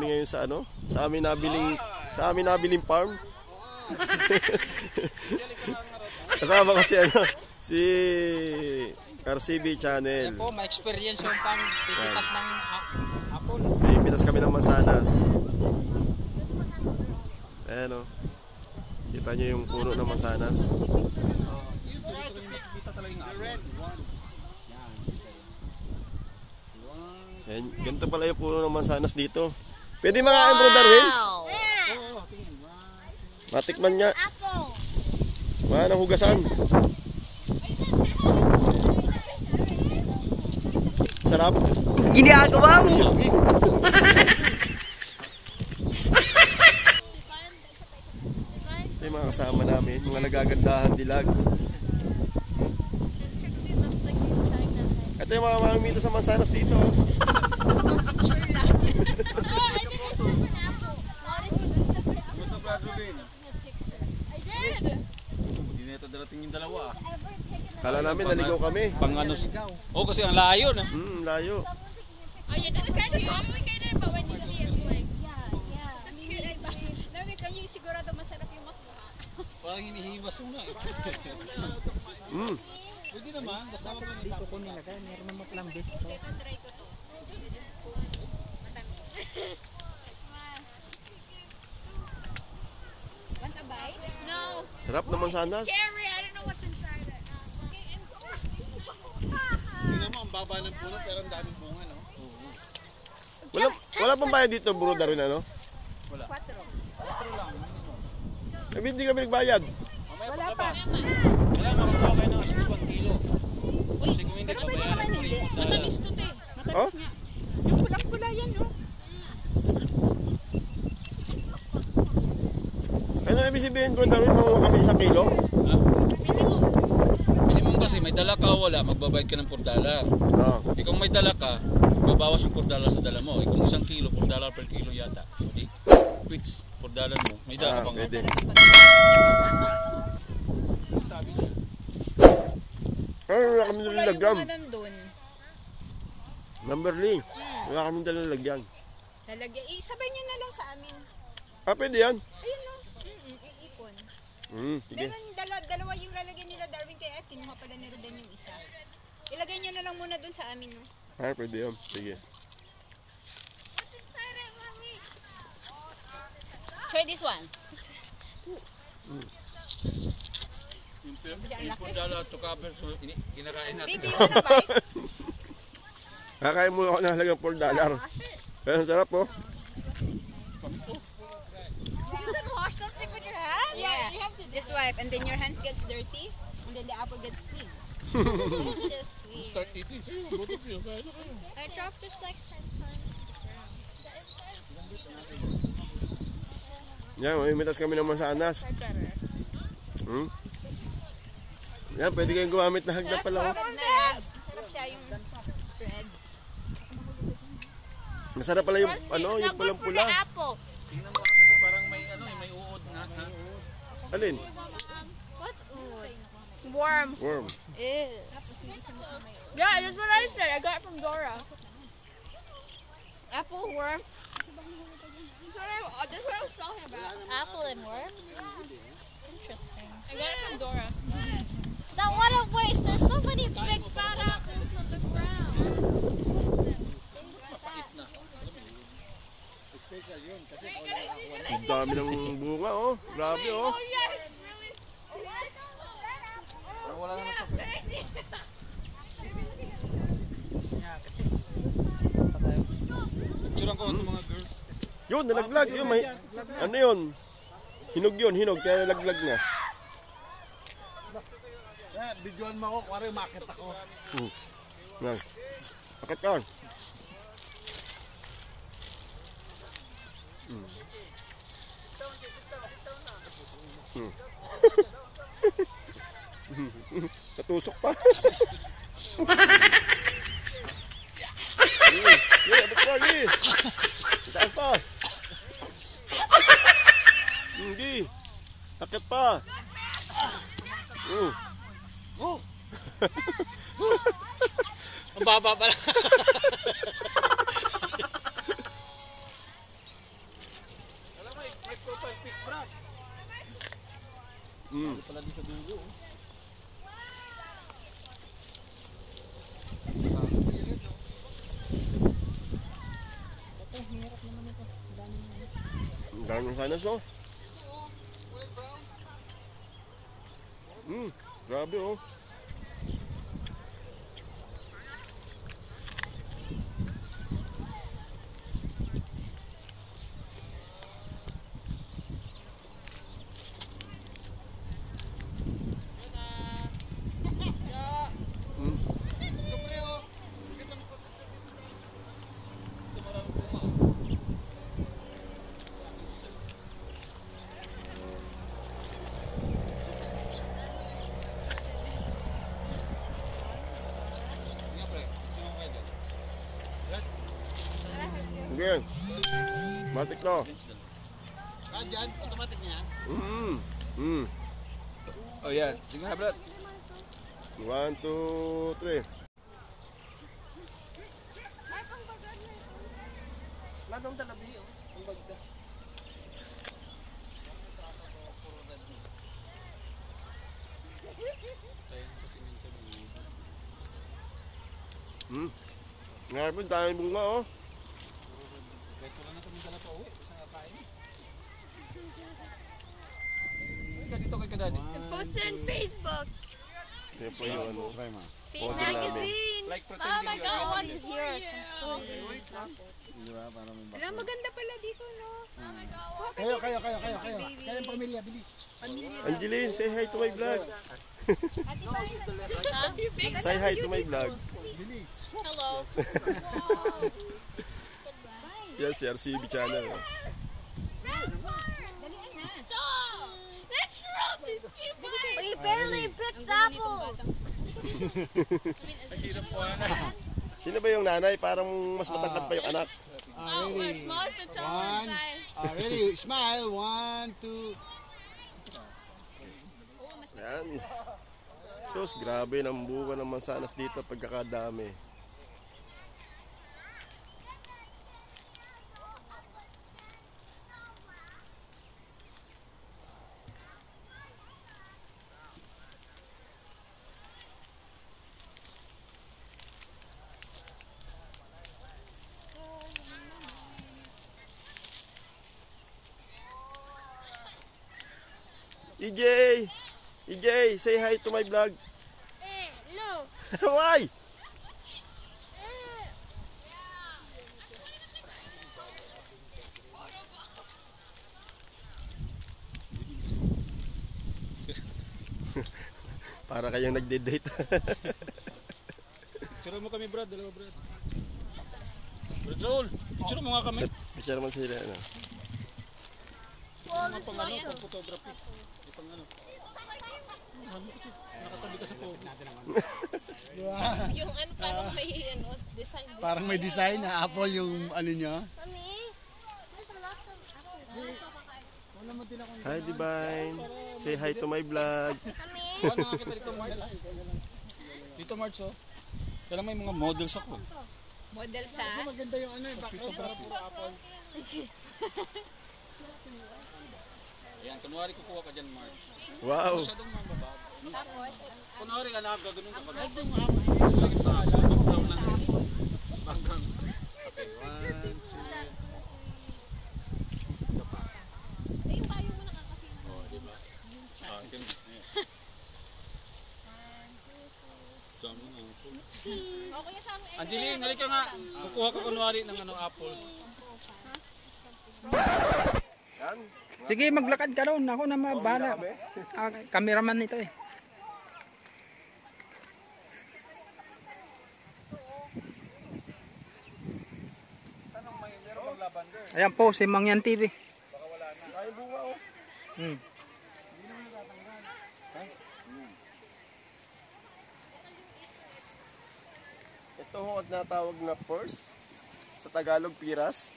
kami ngayon sa ano, sa amin nabiling farm. Kasama kasi ano, si RCB Channel. Yan po, ma-experience yung pang-titipas ng apple. Ipitas kami ng mansanas. Ayan o. Kita nyo yung puno ng mansanas. Ayan, ganito pala yung puno ng mansanas dito. Pwede mga bro Darwin? Matikman niya. Wala nang hugasan. Sarap. Ginagawa mo. Ito yung mga kasama namin, mga nagagandahan dilag. Ito yung mga mamimita sa mansanas dito. Hindi na ito darating yung dalawa. Kala namin naligaw kami. Pang ano? Oh, kasi ang layo na. Layo. Oh yeah, that's kind of complicated, but when you see it, like, yeah. Namin kayo sigurado masarap yung makuha. Parang hinihimas mo na. Pwede naman, basta ako na dito ko nilagay. Meron naman palang best ko. Ito, try ko to. Matamis. Want a bite? No. Sarap ng mansanas. Scary, I don't know what's inside it. Tingnan mo, ang baba ng puno pero ang daming bunga, no? Wala pang bayad dito, bro Darwin, ano? Wala. 4. Hindi kami nagbayad. Wala pa. Kailangan makakuha kayo ng at least 1 kilo. Kasi kung hindi, babayaran mo rin. Matamis to, te. Oh? Yung pulang-pula yan, no? Ano ibig sabihin, bro Darwin, makuha kami 1 kilo? Minimum kasi may dala ka o wala, magbabayad ka ng $4. Eh kung may dala ka, babawas yung $4 sa dala mo. Eh kung 1 kilo, $4 per kilo yata. So di, quits, $4 mo. May dala ka bang Pwede. Wala kami nilalagyan. Numberly. Wala kami nilalagyan. Lalagyan. Isabay nyo na lang sa amin. Pwede yan. Ayun, no? Iipon. Sige. Meron dalawa yung lalagyan nila Darwin kaya at kinuha pala ni Rodan yung isa. Ilagay nyo na lang muna dun sa amin, no? Pwede yan. Sige. Try this one. Yung $4 to cover, so kinakain natin. Baby, you wanna bite? Kakain mo ako nahalagang $4. Pero ang sarap po. You can wash something with your hands? Yeah. You have to just wipe and then your hands gets dirty and then the apple gets clean. Start eating. Both of you, kain na kayo. I dropped this like 10 times. Yan, mamimitas kami ng mansanas. Yan, pwede kayong gumamit na hagdan pala. Sarap siya yung bread. Masarap pala yung, yung pulang-pula. Tingnan mo kasi parang may may uod na. Alin? What's oud? Worm. Worm. Ew. Yeah, that's what I said. I got it from Dora. Apple worm. That's what I was talking about. Apple and worm? Interesting. I got it from Dora. Now what a waste. There's so many big fat apples on the ground. Ang dami ng bunga, oh. Grabe, oh. Wala na ito. Picturean ko ito mga girls. Yun, nalaglag. Yun, may, ano yun? Hinog yun, hinog. Kaya nalaglag na. Videoan mo ako, kuwari makit ako. Yan. Akit ka. Natusok pa. Abot pa, Gi. Itaas pa. Gi. Akit pa. Ang baba pala. Pala din sa dugo. Ang dami ng sanas, oh. Grabe, oh. Sige. Matik to. Dyan, automatic na yan. Oh yan. Sige nga Brad. 1, 2, 3. Ladong talabi yun. Ang bagda. Ngayon po, dami bunga, oh. Kahit wala na kami dala pa uwi. Basta nga kain. Dito kay kadadi. Post it on Facebook. Yan po yung ano. Face Order namin. magazine. Like pretending Oh my God, is yours. Di ba? Para may Wala, maganda pala dito, no? Kayo. Kayo ang pamilya, bilis. Angeline, say hi to my vlog. Say hi to my vlog. Bilis. Hello. Yes, RCB channel. Stop! That's wrong. We barely picked apples. Sino ba yung nanay? Parang mas matangkad pa yung anak. Oh, it's most of the time. Ready? Smile. 1, 2. Yan. Sus, grabe ng bunga ng mansanas dito pagkakadami. EJ, say hi to my vlog. No. Why? Para kayong nagde-date. Picture mo kami Brad, dalawa Brad. Brad Raul, picture mo nga kami. Picture naman sila. Ano? Mga pang ano, pang photography. Pang ano. Nakatabi ka sa po. Yung ano, parang may ano, design. Parang may design na apple yung ano niya. Hi Divine. Say hi to my vlog. Ano nga kita dito March? Dito March oh. Kailan may mga models ako. Model sa... Maganda yung ano, background para puro apple. Ayan, kunwari kukuha ka dyan March. Wow. Masyadong mababa. Tapos, Kunwari ka nakagano'n kapag background. Okay, 1, 2. yung payo mo nakakasino. Oh, di ba? Okay, sa amin. Angeline, nalik ka nga. Kukuha ka kunwari ng ano, apple. Yan. Sige, maglakad ka doon. Ako na mabahala. Cameraman nito eh. Ayan po, si Mangyan TV. Ay bunga, oh. Ito ho at natawag na purse. Sa Tagalog, piras.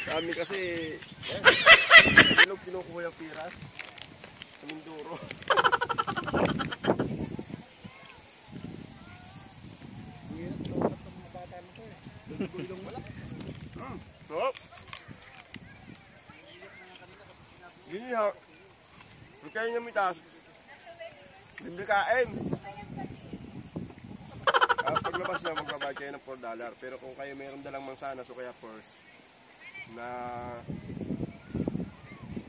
Sa amin kasi, sa Tagalog kinukuha yung piras. Sa Mindoro. So, yun ha. Huwag kayo nga mitas. Libre kain. Paglabas na magbabayad kayo ng $4. Pero kung kayo mayroon dalang mansanas o kaya purse na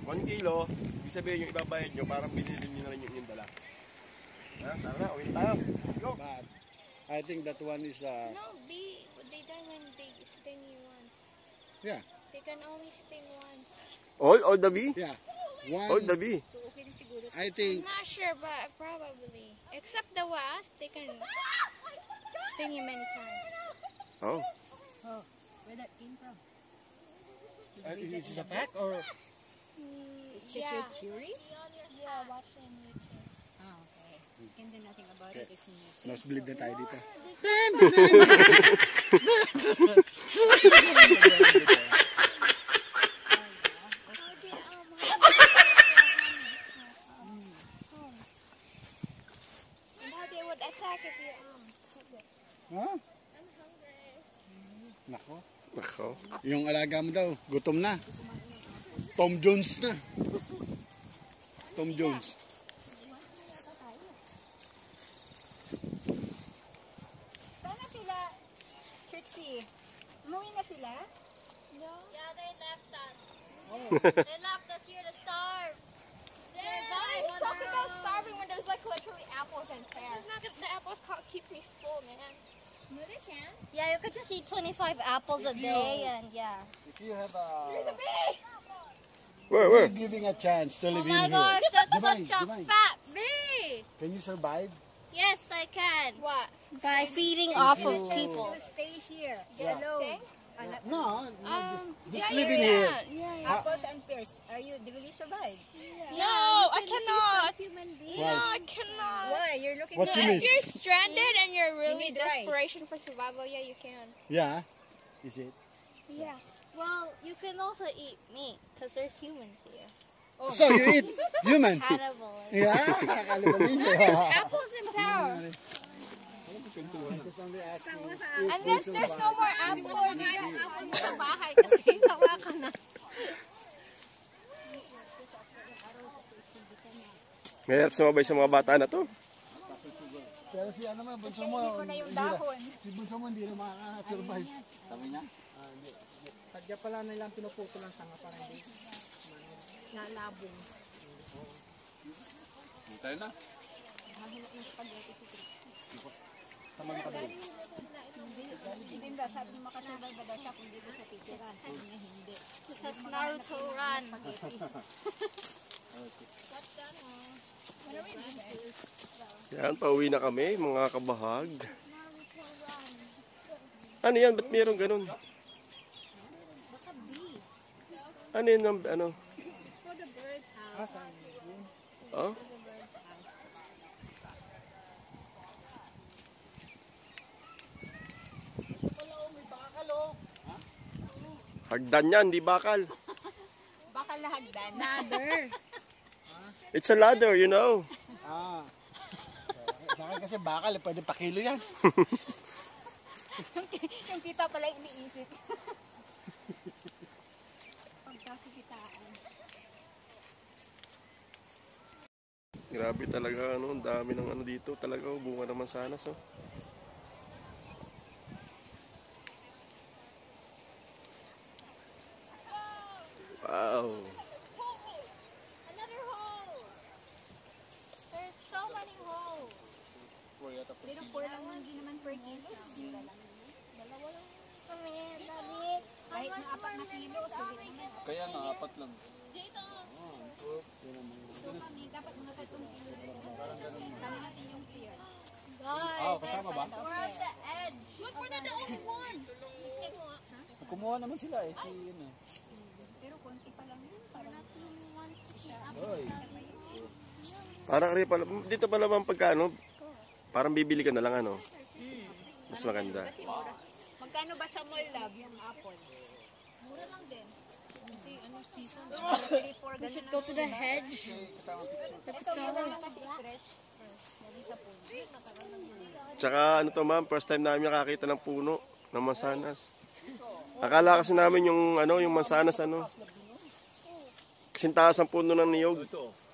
1 kilo, ibig sabihin yung ibabayad nyo, parang binili nyo na rin yung dala. Tara na, uwi tayo. Let's go. But I think that one is No, they die when they sting you once. yeah. They can only sting once. All the bee? Yeah. All One the bee. I think I'm not sure, but probably. Except the wasp, they can sting you many times. Oh. Where that came from? is this a fact or It's just your theory? Yeah, watch it on YouTube. Oh, okay. You can do nothing about it. It's in your nosebleed na tayo dito? And how they would attack if you Huh? I'm hungry. Nako. Nako. Yung alaga mo daw, gutom na. Tom Jones na. Tom Jones. Sana sila, Trixie. Umuwi na sila? No? Yeah, they left us. Oh. They left us here to starve. They're talking about starving when there's like literally apples and pears. The apples can't keep me full, man. No, they can. Yeah, you could just eat 25 apples a day and yeah. If you have Where? giving a chance to Oh live my in gosh, here, that's Divine, such a Divine. fat bee! Can you survive? Yes, I can. What? By feeding off of people. Stay here. Yeah. Alone. No, just Yeah, living yeah, here. yeah. Apples and pears. Will you survive? No, I cannot. Human being. No, I cannot. Why? You're looking What for you If you're miss? stranded and you're really need rice. desperation for survival, yeah, you can. Yeah. Is it? Yeah. Well, you can also eat meat because there's humans here. So you eat human? Cannibals. Yeah, cannibalism. Apples and power. Just only asking. Unless there's no more apples. sa bahay kasi tawa ka na. Mahirap sumabay sa mga bata na to. Pero si ano mo, bunso mo, si bunso mo hindi na makaka-survive. Sadya pala nilang pinuputulan sa nga para hindi Lalabong. Tayo na. Hindi ba, sabi niya makasurvive ba daw siya kung dito siya titiran. Sabi niya hindi. Because Naruto run. Yan, pauwi na kami, mga kabahag. Ano yan? Ba't mayroong ganun? Ano yun? Ano? For the bird's house. Oh? Hagdan yan, di bakal. Baka lahagdan. Ladder. It's a ladder, you know. Ah. Sa akin kasi bakal, pwede pakilo yan. Yung kita pala yung iniisip. Pagkasikitaan. Grabe talaga, ano, ang dami ng ano dito. Talaga, bunga naman sana, so. Wow. Another hole. There's so many holes. Pero 4 lang hindi naman per kilo. Kahit na 4 na kilo, sabi naman. Kaya nga, 4 lang. Dapat mga 3 kilo. Sama natin yung pear. Guys, kasama ba? we're at the edge. Look, we're not the only one. Kumuha naman sila eh, si ano. Pero konti pa lang yun. Parang Parang rin pala, dito pala bang pagkano, parang bibili ka na lang, ano. Mas maganda. magkano ba sa mall, love, yung apple? Mura lang din. Kasi ano, season. We should go to the hedge. Let's go. Kasi fresh. Tsaka ano to ma'am, first time namin nakakita ng puno ng mansanas. Akala kasi namin yung ano, yung mansanas ano. Kasintaas ang puno ng niyog.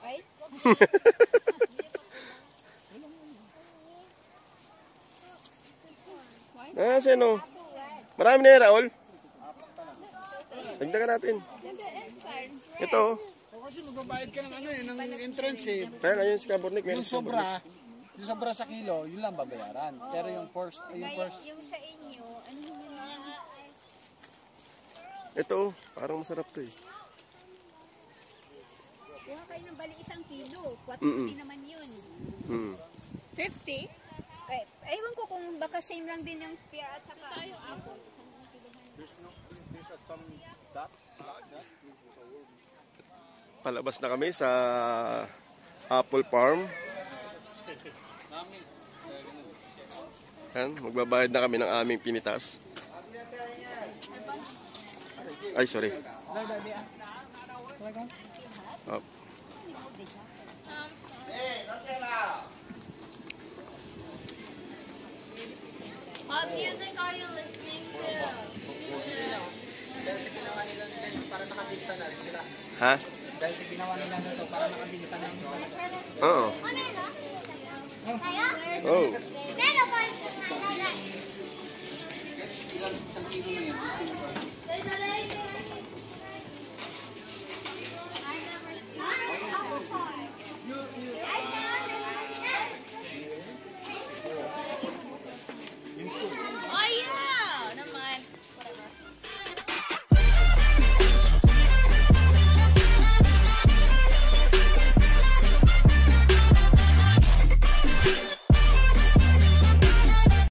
Ay? Ah, sino? Marami na yan, Raul. Dagdagan natin. Ito. O kasi magbabayad ka ng ano eh, ng entrance eh. Kaya ngayon si Kabornik. Yung sobra sa kilo, yun lang babayaran. Pero yung first, Yung sa inyo, ano yun? Ito, parang masarap to eh. Kuha kayo ng bali 1 kilo. 450 naman yun. 50? Ewan ko kung baka same lang din yung pia at saka yung apple. Palabas na kami sa Apple Farm. Yan, magbabayad na kami ng aming pinitas. Ay, sorry. Oh. What music are you listening to? Ha? Dahil sa ginawa nila nito para nakadilita ng Oo. Oh.